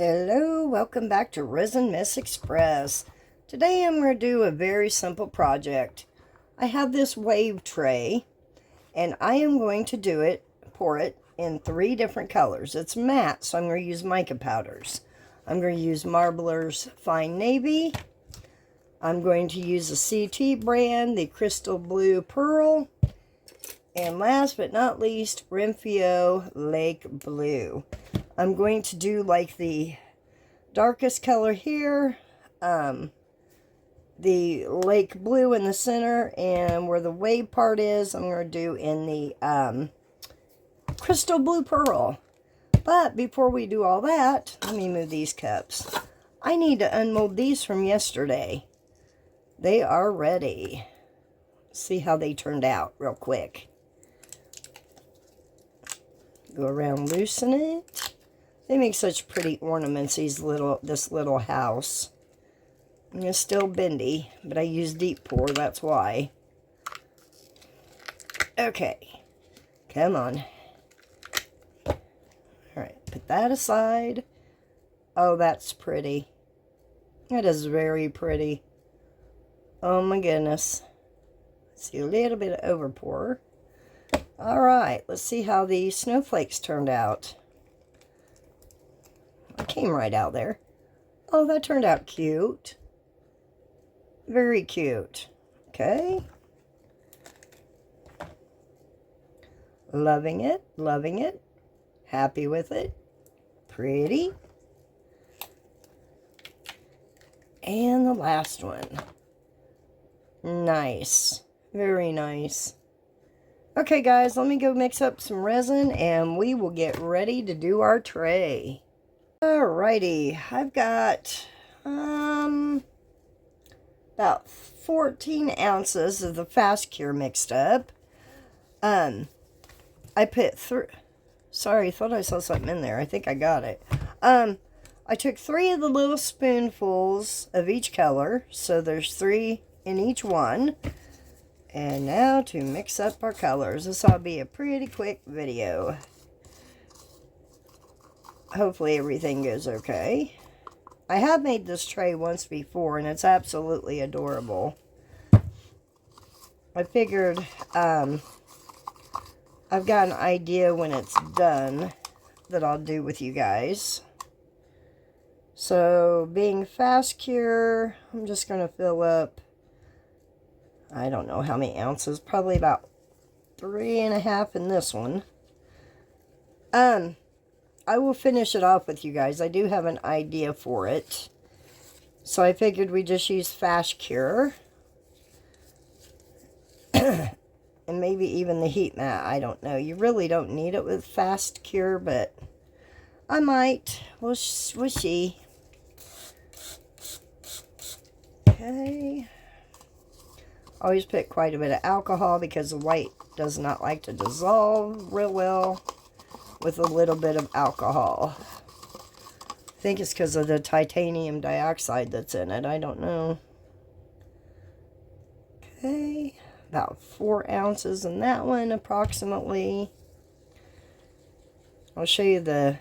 Hello, welcome back to Resin Mess Express. Today I'm going to do a very simple project. I have this wave tray and I am going to pour it in 3 different colors. It's matte, so I'm going to use mica powders. I'm going to use Marbler's Fine Navy. I'm going to use the CT brand, the Crystal Blue Pearl. And last but not least, Renfio Lake Blue. I'm going to do like the darkest color here, the lake blue in the center, and where the wave part is, I'm going to do in the crystal blue pearl. But before we do all that, let me move these cups. I need to unmold these from yesterday. They are ready. See how they turned out real quick. Go around, loosen it. They make such pretty ornaments, this little house. And it's still bendy, but I use deep pour, that's why. Okay, come on. Alright, put that aside. Oh, that's pretty. That is very pretty. Oh my goodness. See a little bit of overpour. Alright, let's see how the snowflakes turned out. I came right out there. Oh, that turned out cute. Very cute. Okay. Loving it, loving it. Happy with it. Pretty. And the last one. Nice. Very nice. Okay, guys, let me go mix up some resin and we will get ready to do our tray. Alrighty, I've got about 14 ounces of the Fast Cure mixed up. I put sorry, thought I saw something in there. I think I got it. I took 3 of the little spoonfuls of each color, so there's 3 in each one. And now to mix up our colors. This will be a pretty quick video. Hopefully everything goes okay. I have made this tray once before and it's absolutely adorable. I figured I've got an idea when it's done that I'll do with you guys. So being Fast Cure, I'm just going to fill up, I don't know how many ounces, probably about 3.5 in this one. I will finish it off with you guys. I do have an idea for it. So I figured we just use Fast Cure. And maybe even the heat mat. I don't know. You really don't need it with Fast Cure, but I might. We'll see. Okay. Always put quite a bit of alcohol because the white does not like to dissolve real well with a little bit of alcohol. I think it's because of the titanium dioxide that's in it. I don't know. Okay, about 4 ounces in that one approximately. I'll show you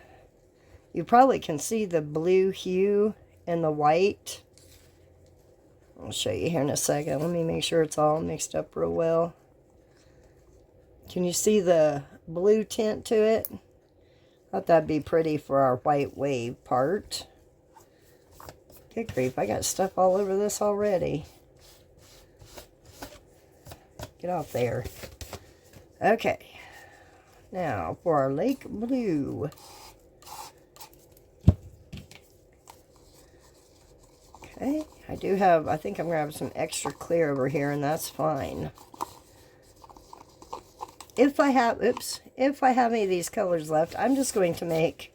you probably can see the blue hue in the white. I'll show you here in a second. Let me make sure it's all mixed up real well. Can you see the blue tint to it? Thought that'd be pretty for our white wave part. Good grief, I got stuff all over this already. Get off there. Okay. Now for our lake blue. Okay, I think I'm going to have some extra clear over here, and that's fine. If I have any of these colors left, I'm just going to make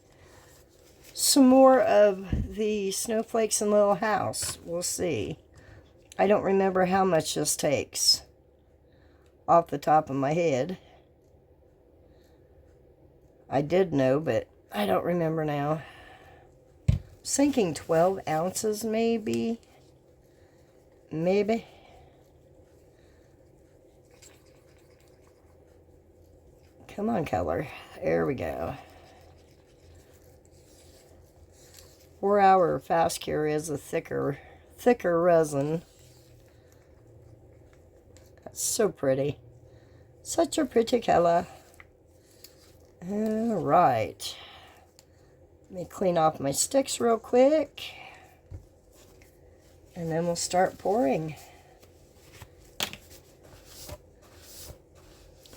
some more of the snowflakes in Little House. We'll see. I don't remember how much this takes off the top of my head. I did know, but I don't remember now. I was thinking 12 ounces maybe. Maybe. Come on, color. There we go. 4-hour fast cure is a thicker resin. That's so pretty. Such a pretty color. Alright. Let me clean off my sticks real quick. And then we'll start pouring.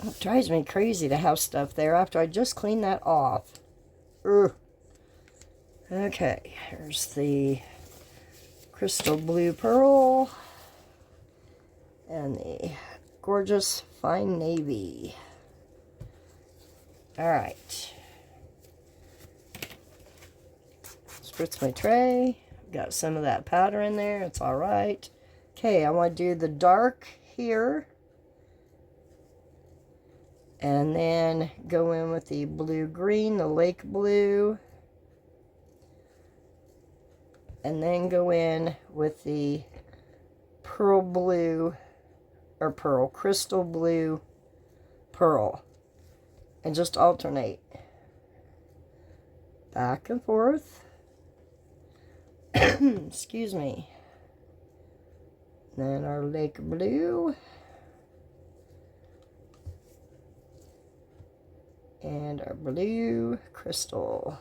It drives me crazy to have stuff there after I just cleaned that off. Ugh. Okay, here's the crystal blue pearl and the gorgeous fine navy. Alright. Spritz my tray. Got some of that powder in there. It's alright. Okay, I want to do the dark here. And then go in with the blue-green, the lake blue. And then go in with the pearl blue, or pearl, crystal blue pearl. And just alternate. Back and forth. Excuse me. Then our lake blue. And our blue crystal.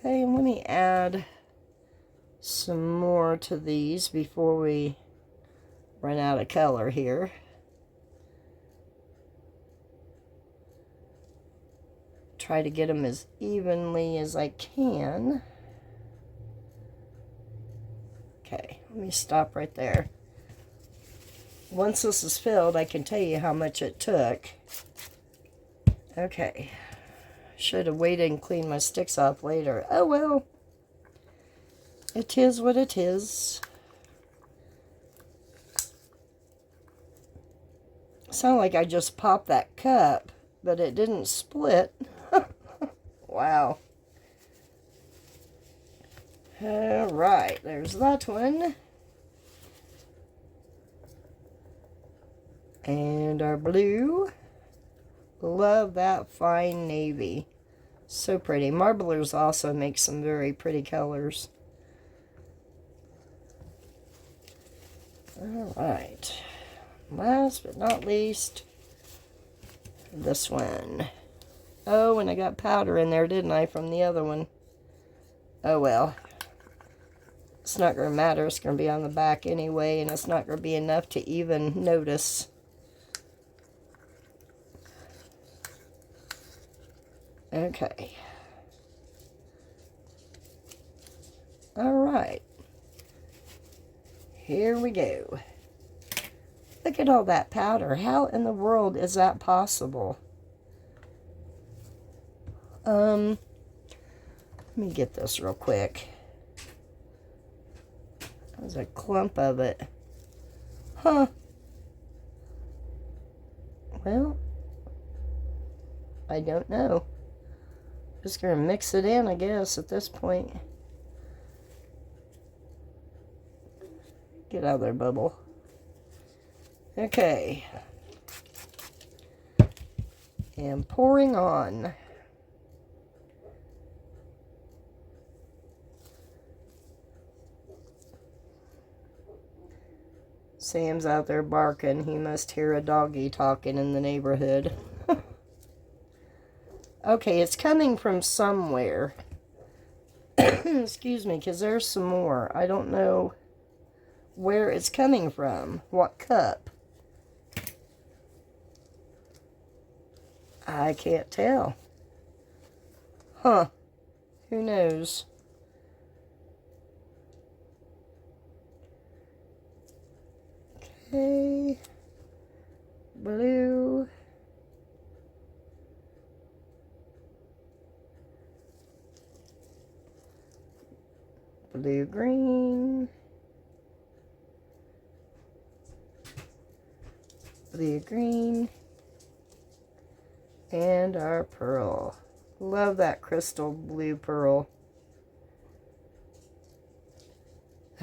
Okay, let me add some more to these before we run out of color here. Try to get them as evenly as I can. Okay, let me stop right there. Once this is filled, I can tell you how much it took. Okay. Should have waited and cleaned my sticks off later. Oh well. It is what it is. Sound like I just popped that cup, but it didn't split. Wow. Alright, there's that one. And our blue. Love that fine navy. So pretty. Marblers also make some very pretty colors. Alright. Last but not least, this one. Oh, and I got powder in there, didn't I, from the other one? Oh well. It's not going to matter. It's going to be on the back anyway, and it's not going to be enough to even notice. Okay. Alright. Here we go. Look at all that powder. How in the world is that possible? Let me get this real quick. There's a clump of it. Huh. Well, I don't know. Just gonna mix it in, I guess, at this point. Get out of there, bubble. Okay. And pouring on. Sam's out there barking. He must hear a doggy talking in the neighborhood. Okay, it's coming from somewhere. Excuse me, because there's some more. I don't know where it's coming from. What cup? I can't tell. Huh. Who knows? Okay. Blue. Blue green. Blue green. And our pearl. Love that crystal blue pearl.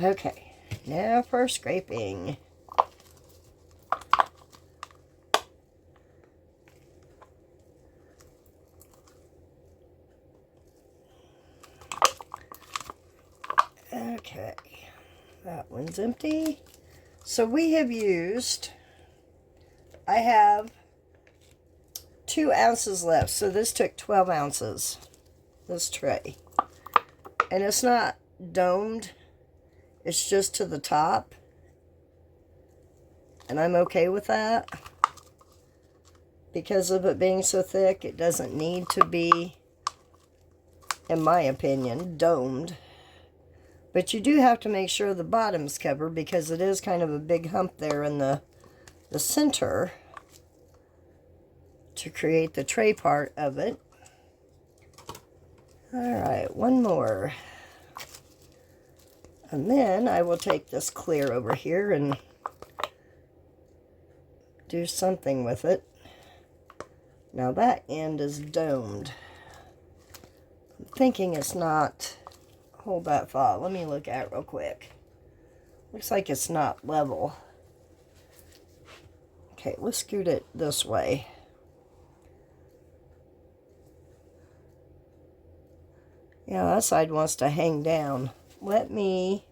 Okay, now for scraping. Okay, that one's empty. So we have used, I have 2 ounces left. So this took 12 ounces, this tray. And it's not domed, it's just to the top. And I'm okay with that. Because of it being so thick, it doesn't need to be, in my opinion, domed. But you do have to make sure the bottom's covered because it is kind of a big hump there in the center to create the tray part of it. Alright, one more. And then I will take this clear over here and do something with it. Now that end is domed. I'm thinking it's not. Hold that thought. Let me look at it real quick. Looks like it's not level. Okay, let's scoot it this way. Yeah, that side wants to hang down. Let me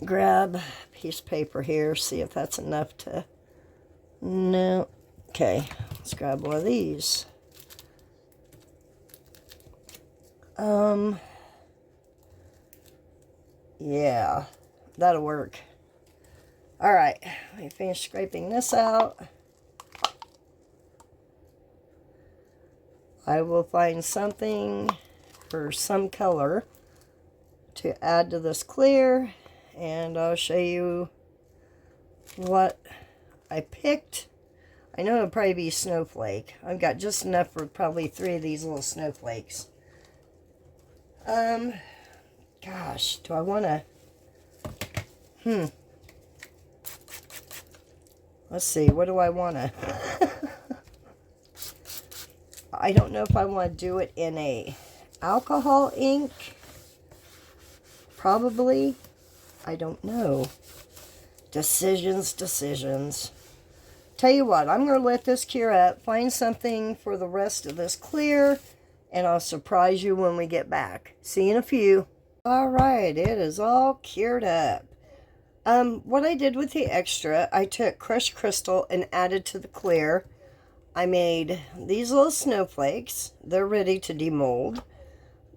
grab a piece of paper here, see if that's enough to... No. Okay, let's grab one of these. Yeah, that'll work. Alright, let me finish scraping this out. I will find something for some color to add to this clear, and I'll show you what I picked. I know it'll probably be snowflake. I've got just enough for probably 3 of these little snowflakes. Gosh, do I want to... Let's see, what do I want to... I don't know if I want to do it in a alcohol ink. Probably. I don't know. Decisions. Tell you what, I'm going to let this cure up, find something for the rest of this clear, and I'll surprise you when we get back. See you in a few. Alright, it is all cured up. What I did with the extra, I took crushed crystal and added to the clear. I made these little snowflakes. They're ready to demold.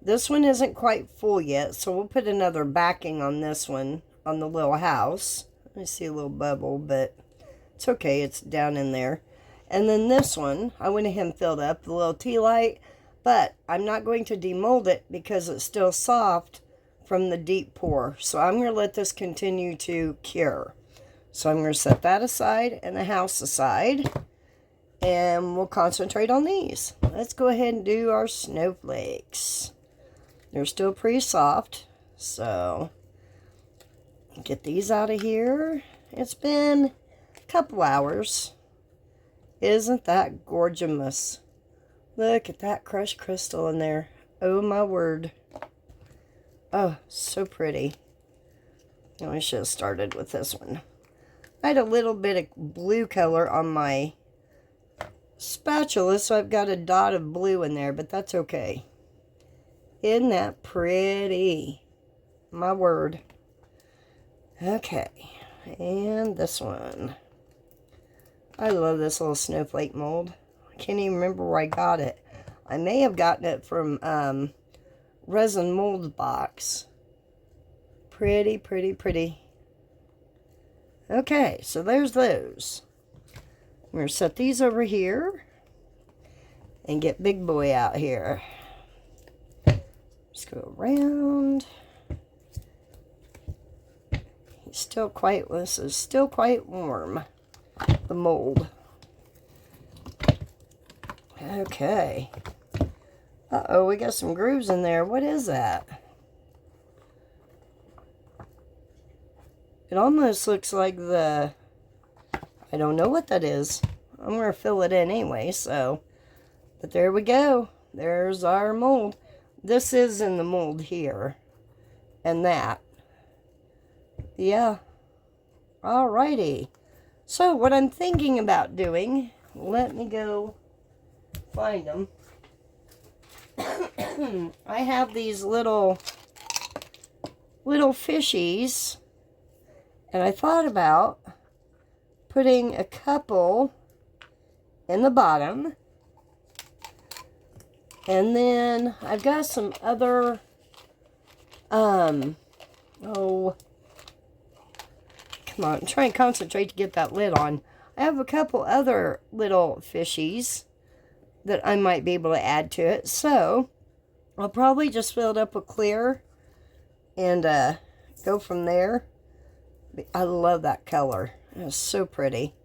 This one isn't quite full yet, so we'll put another backing on this one, on the little house. I see a little bubble, but it's okay, it's down in there. And then this one, I went ahead and filled up the little tea light, but I'm not going to demold it because it's still soft from the deep pour. So I'm going to let this continue to cure. So I'm going to set that aside and the house aside, and we'll concentrate on these. Let's go ahead and do our snowflakes. They're still pretty soft, so get these out of here. It's been a couple hours. Isn't that gorgeous? Look at that crushed crystal in there. Oh my word. Oh, so pretty. Oh, I should have started with this one. I had a little bit of blue color on my spatula, so I've got a dot of blue in there, but that's okay. Isn't that pretty? My word. Okay, and this one. I love this little snowflake mold. I can't even remember where I got it. I may have gotten it from Resin Mold Box. Pretty. Okay, so there's those. I'm going to set these over here and get Big Boy out here. Just go around. This is still quite warm, the mold. Okay. Uh-oh, we got some grooves in there. What is that? It almost looks like I don't know what that is. I'm going to fill it in anyway, so. But there we go. There's our mold. This is in the mold here. And that. Yeah. Alrighty. So, what I'm thinking about doing, let me go find them. I have these little little fishies, and I thought about putting a couple in the bottom. And then I've got some other, oh, come on, I'm trying to concentrate to get that lid on. I have a couple other little fishies that I might be able to add to it. So I'll probably just fill it up with clear and go from there. I love that color. It's so pretty.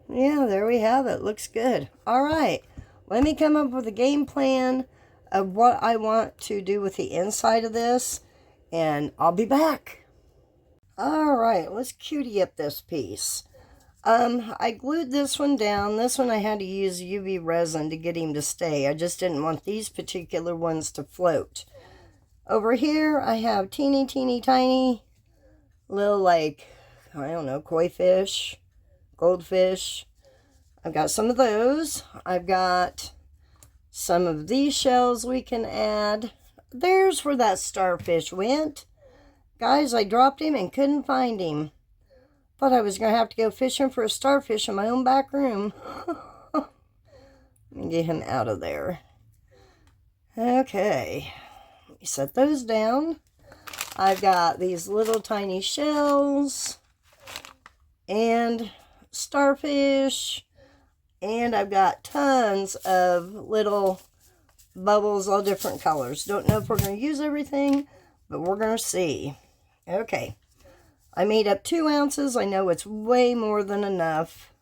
Yeah, there we have it. Looks good. All right. Let me come up with a game plan of what I want to do with the inside of this, and I'll be back. All right, let's cutie up this piece. I glued this one down. This one I had to use UV resin to get him to stay. I just didn't want these particular ones to float. Over here, I have teeny tiny little, like, I don't know, koi fish, goldfish. I've got some of those. I've got some of these shells we can add. There's where that starfish went. Guys, I dropped him and couldn't find him. Thought I was going to have to go fishing for a starfish in my own back room. Let me get him out of there. Okay. Let me set those down. I've got these little tiny shells and starfish. And I've got tons of little bubbles, all different colors. Don't know if we're going to use everything, but we're going to see. Okay. I made up 2 ounces. I know it's way more than enough.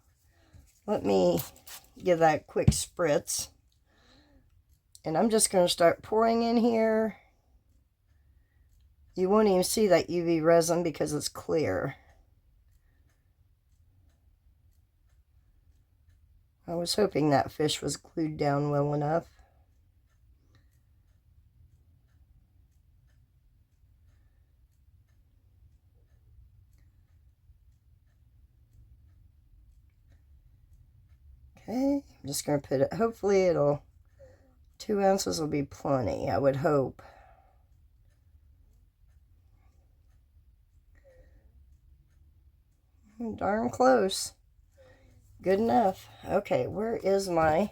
Let me give that a quick spritz. And I'm just going to start pouring in here. You won't even see that UV resin because it's clear. I was hoping that fish was glued down well enough. Okay, I'm just going to put it, hopefully 2 ounces will be plenty, I would hope. Darn close. Good enough. Okay, where is my...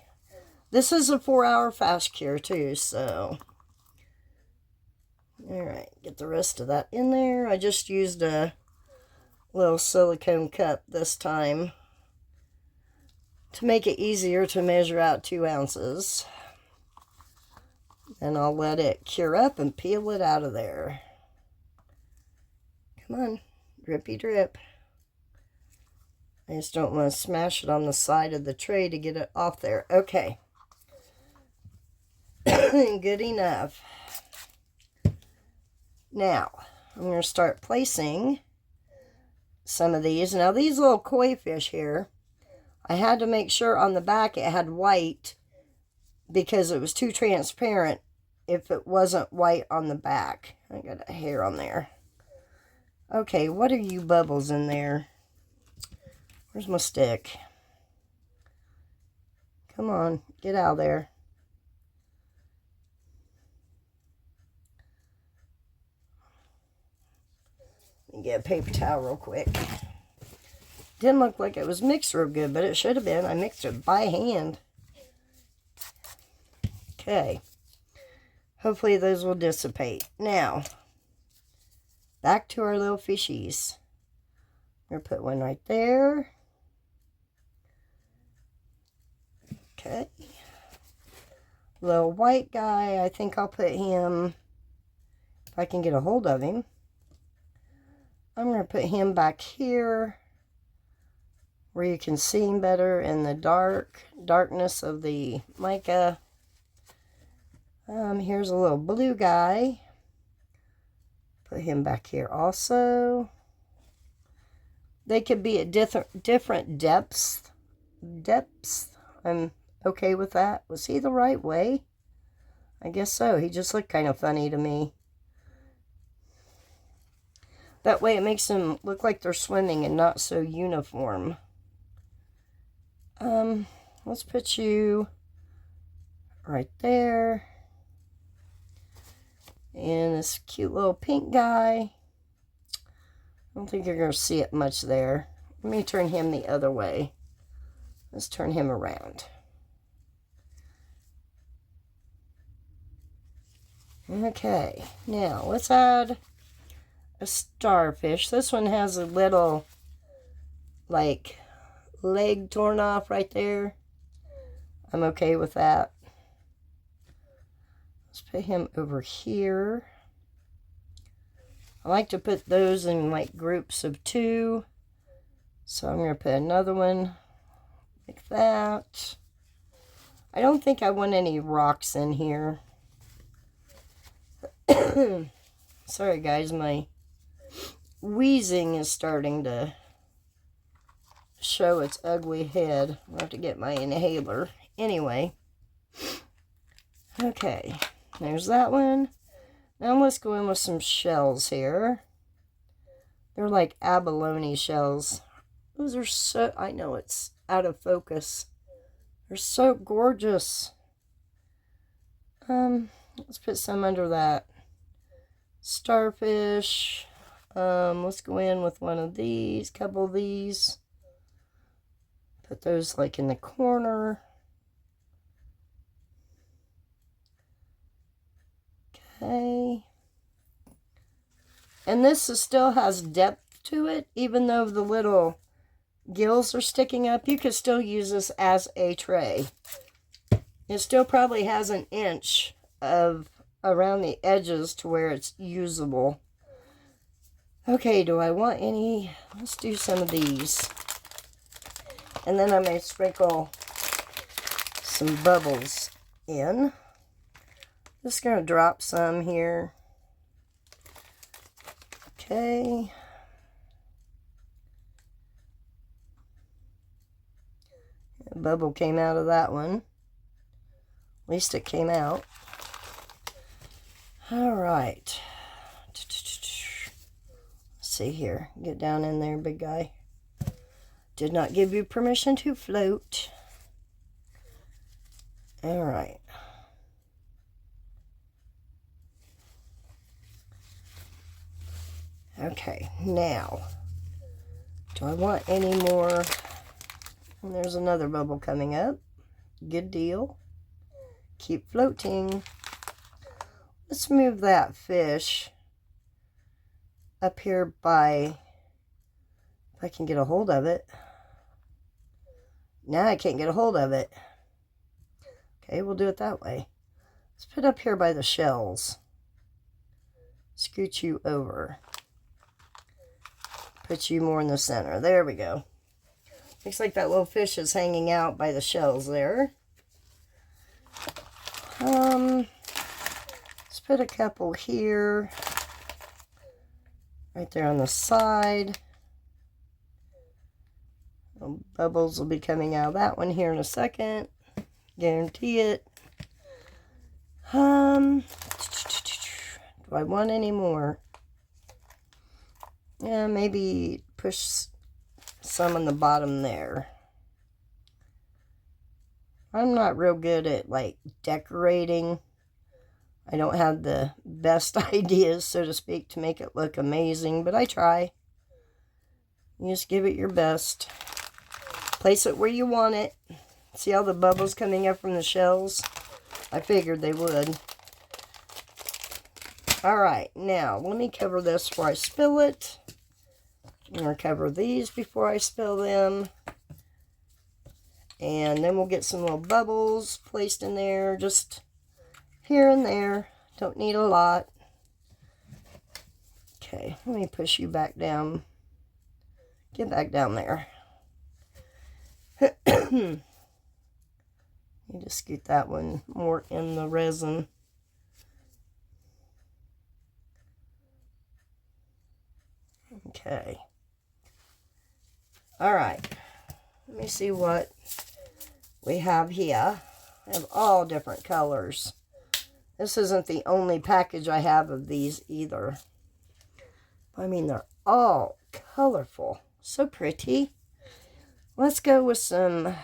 This is a 4-hour fast cure too, so... Alright, get the rest of that in there. I just used a little silicone cup this time to make it easier to measure out 2 ounces. And I'll let it cure up and peel it out of there. Come on, drippy drip. I just don't want to smash it on the side of the tray to get it off there. Okay. Good enough. Now, I'm going to start placing some of these. Now, these little koi fish here, I had to make sure on the back it had white because it was too transparent if it wasn't white on the back. I got a hair on there. Okay, what are you bubbles in there? Where's my stick? Come on, get out of there. Let me get a paper towel real quick. Didn't look like it was mixed real good, but it should have been. I mixed it by hand. Okay. Hopefully those will dissipate. Now, back to our little fishies. I'm going to put one right there. Okay. Little white guy, I think I'll put him, if I can get a hold of him. I'm going to put him back here where you can see him better in the darkness of the mica. Here's a little blue guy. Put him back here also. They could be at different depths. I'm okay with that. Was he the right way? I guess so. He just looked kind of funny to me. That way it makes them look like they're swimming and not so uniform. Let's put you right there. And this cute little pink guy. I don't think you're going to see it much there. Let me turn him the other way. Let's turn him around. Okay, now let's add a starfish. This one has a little, like, leg torn off right there. I'm okay with that. Let's put him over here. I like to put those in like groups of 2. So I'm going to put another one like that. I don't think I want any rocks in here. Sorry guys, my wheezing is starting to show its ugly head. I'll have to get my inhaler. Anyway. Okay, there's that one. Now let's go in with some shells here. They're like abalone shells. Those are so, I know it's out of focus. They're so gorgeous. Let's put some under that starfish. Let's go in with one of these, couple of these. Put those like in the corner. Okay. And this still has depth to it, even though the little gills are sticking up. You could still use this as a tray. It still probably has an inch of around the edges to where it's usable. Okay, do I want any? Let's do some of these. And then I may sprinkle some bubbles in. Just going to drop some here. Okay. A bubble came out of that one. At least it came out. All right. Let's see here. Get down in there, big guy. Did not give you permission to float. All right. Okay, now, do I want any more? And there's another bubble coming up. Good deal. Keep floating. Let's move that fish up here by, if I can get a hold of it. Now I can't get a hold of it. Okay, we'll do it that way. Let's put up here by the shells. Scoot you over. Put you more in the center. There we go. Looks like that little fish is hanging out by the shells there. Let's put a couple here. Right there on the side. Bubbles will be coming out of that one here in a second. Guarantee it. Do I want any more? Yeah, maybe push some on the bottom there. I'm not real good at like decorating. I don't have the best ideas, so to speak, to make it look amazing, but I try. You just give it your best. Place it where you want it. See all the bubbles coming up from the shells? I figured they would. Alright, now let me cover this before I spill it. I'm going to cover these before I spill them. And then we'll get some little bubbles placed in there, just here and there. Don't need a lot. Okay, let me push you back down. Get back down there. Need to scoot that one more in the resin. Okay. All right. Let me see what we have here. I have all different colors. This isn't the only package I have of these either. I mean, they're all colorful. So pretty. Let's go with some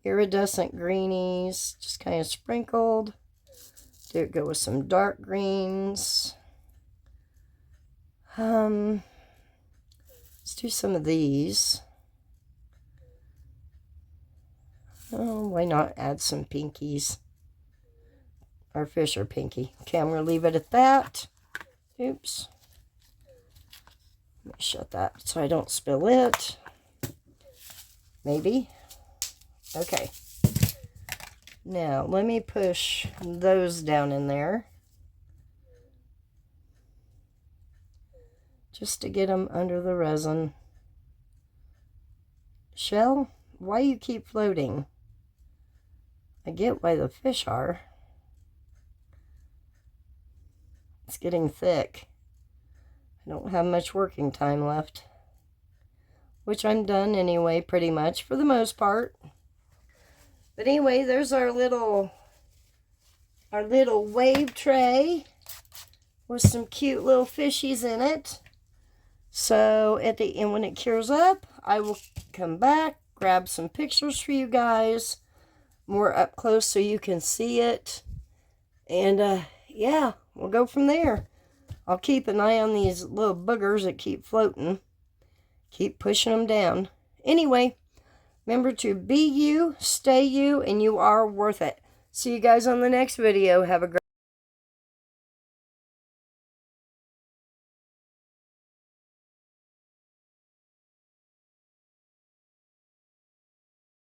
iridescent greenies. Just kind of sprinkled. Go with some dark greens. Let's do some of these. Oh, why not add some pinkies? Our fish are pinky. Okay, I'm going to leave it at that. Oops. Let me shut that so I don't spill it. Maybe. Okay. Now, let me push those down in there. Just to get them under the resin. Shell, why you keep floating? I get why the fish are. It's getting thick. I don't have much working time left. Which I'm done anyway, pretty much, for the most part. But anyway, there's our little wave tray with some cute little fishies in it. So at the end, when it cures up, I will come back, grab some pictures for you guys, more up close so you can see it. And yeah, we'll go from there. I'll keep an eye on these little boogers that keep floating. Keep pushing them down. Anyway, remember to be you, stay you, and you are worth it. See you guys on the next video. Have a great